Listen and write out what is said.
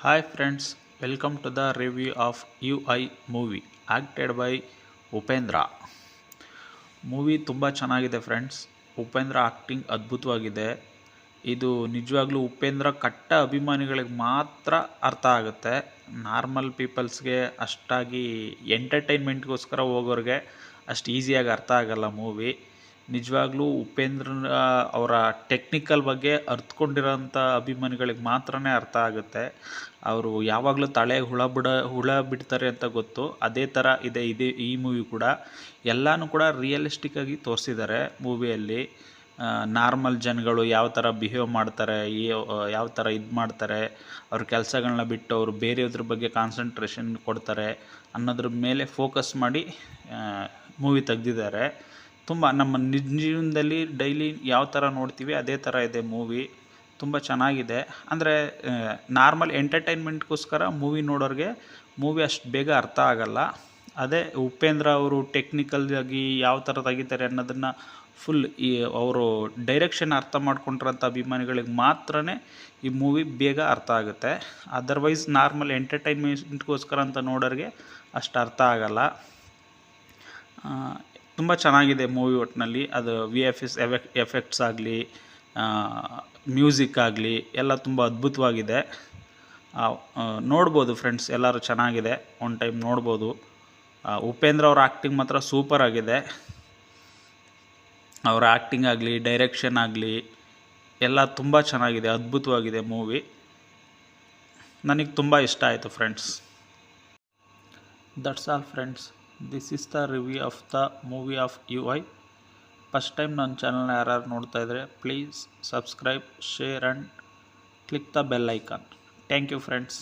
Hi friends, welcome to the review of UI movie acted by Upendra. Movie ತುಂಬ ಚೆನ್ನಾಗಿದೆ friends. Upendra acting ಅದ್ಭುತವಾಗಿದೆ. ಇದು ನಿಜವಾಗ್ಲೂ ಉಪೇಂದ್ರ ಕಟ್ಟ ಅಭಿಮಾನಿಗಳಿಗೆ ಮಾತ್ರ ಅರ್ಥ ಆಗುತ್ತೆ. ನಾರ್ಮಲ್ ಪೀಪಲ್ಸ್ಗೆ ಅಷ್ಟಾಗಿ ಎಂಟರ್ಟೈನ್ಮೆಂಟ್ಗೋಸ್ಕರ ಹೋಗೋರಿಗೆ ಅಷ್ಟು ಈಸಿಯಾಗಿ ಅರ್ಥ ಆಗಲ್ಲ ಮೂವಿ. ನಿಜವಾಗ್ಲೂ ಉಪೇಂದ್ರ ಅವರ ಟೆಕ್ನಿಕಲ್ ಬಗ್ಗೆ ಅರ್ಥಕೊಂಡಿರೋಂಥ ಅಭಿಮಾನಿಗಳಿಗೆ ಮಾತ್ರನೇ ಅರ್ಥ ಆಗುತ್ತೆ. ಅವರು ಯಾವಾಗಲೂ ತಲೆಗೆ ಹುಳ ಬಿಡ್ತಾರೆ ಅಂತ ಗೊತ್ತು. ಅದೇ ಥರ ಇದೆ ಈ ಮೂವಿ ಕೂಡ. ಎಲ್ಲನೂ ಕೂಡ ರಿಯಲಿಸ್ಟಿಕ್ಕಾಗಿ ತೋರಿಸಿದ್ದಾರೆ ಮೂವಿಯಲ್ಲಿ. ನಾರ್ಮಲ್ ಜನಗಳು ಯಾವ ಥರ ಬಿಹೇವ್ ಮಾಡ್ತಾರೆ, ಯಾವ ಥರ ಇದು ಮಾಡ್ತಾರೆ, ಅವ್ರ ಕೆಲಸಗಳನ್ನ ಬಿಟ್ಟು ಅವರು ಬೇರೆಯದ್ರ ಬಗ್ಗೆ ಕಾನ್ಸಂಟ್ರೇಷನ್ ಕೊಡ್ತಾರೆ ಅನ್ನೋದ್ರ ಮೇಲೆ ಫೋಕಸ್ ಮಾಡಿ ಮೂವಿ ತೆಗ್ದಿದ್ದಾರೆ. ತುಂಬ ನಮ್ಮ ನಿಜ ಜೀವನದಲ್ಲಿ ಡೈಲಿ ಯಾವ ಥರ ನೋಡ್ತೀವಿ ಅದೇ ಥರ ಇದೆ ಮೂವಿ. ತುಂಬ ಚೆನ್ನಾಗಿದೆ. ಅಂದರೆ ನಾರ್ಮಲ್ ಎಂಟರ್ಟೈನ್ಮೆಂಟ್ಗೋಸ್ಕರ ಮೂವಿ ನೋಡೋರಿಗೆ ಮೂವಿ ಅಷ್ಟು ಬೇಗ ಅರ್ಥ ಆಗಲ್ಲ. ಅದೇ ಉಪೇಂದ್ರ ಅವರು ಟೆಕ್ನಿಕಲ್ಲಾಗಿ ಯಾವ ಥರ ತೆಗಿತಾರೆ ಅನ್ನೋದನ್ನು ಫುಲ್ ಅವರು ಡೈರೆಕ್ಷನ್ ಅರ್ಥ ಮಾಡ್ಕೊಂಡಿರೋಂಥ ಅಭಿಮಾನಿಗಳಿಗೆ ಮಾತ್ರನೇ ಈ ಮೂವಿ ಬೇಗ ಅರ್ಥ ಆಗುತ್ತೆ. ಅದರ್ವೈಸ್ ನಾರ್ಮಲ್ ಎಂಟರ್ಟೈನ್ಮೆಂಟ್ಗೋಸ್ಕರ ಅಂತ ನೋಡೋರಿಗೆ ಅಷ್ಟು ಅರ್ಥ ಆಗಲ್ಲ. ತುಂಬ ಚೆನ್ನಾಗಿದೆ ಮೂವಿ ಒಟ್ಟಿನಲ್ಲಿ. ಅದು VFX ಎಫೆಕ್ಟ್ಸ್ ಆಗಲಿ, ಮ್ಯೂಸಿಕ್ ಆಗಲಿ ಎಲ್ಲ ತುಂಬ ಅದ್ಭುತವಾಗಿದೆ. ನೋಡ್ಬೋದು ಫ್ರೆಂಡ್ಸ್, ಎಲ್ಲರೂ ಚೆನ್ನಾಗಿದೆ, ಒನ್ ಟೈಮ್ ನೋಡ್ಬೋದು. ಉಪೇಂದ್ರ ಅವ್ರ ಆ್ಯಕ್ಟಿಂಗ್ ಮಾತ್ರ ಸೂಪರ್ ಆಗಿದೆ. ಅವರ ಆ್ಯಕ್ಟಿಂಗ್ ಆಗಲಿ, ಡೈರೆಕ್ಷನ್ ಆಗಲಿ ಎಲ್ಲ ತುಂಬ ಚೆನ್ನಾಗಿದೆ, ಅದ್ಭುತವಾಗಿದೆ ಮೂವಿ. ನನಗೆ ತುಂಬ ಇಷ್ಟ ಆಯಿತು friends. That's all friends. This is the review of the movie of UI. First time ನನ್ನ ಚಾನಲ್ನ ಯಾರು ನೋಡ್ತಾ ಇದ್ದರೆ please subscribe, share and click the bell icon. Thank you friends.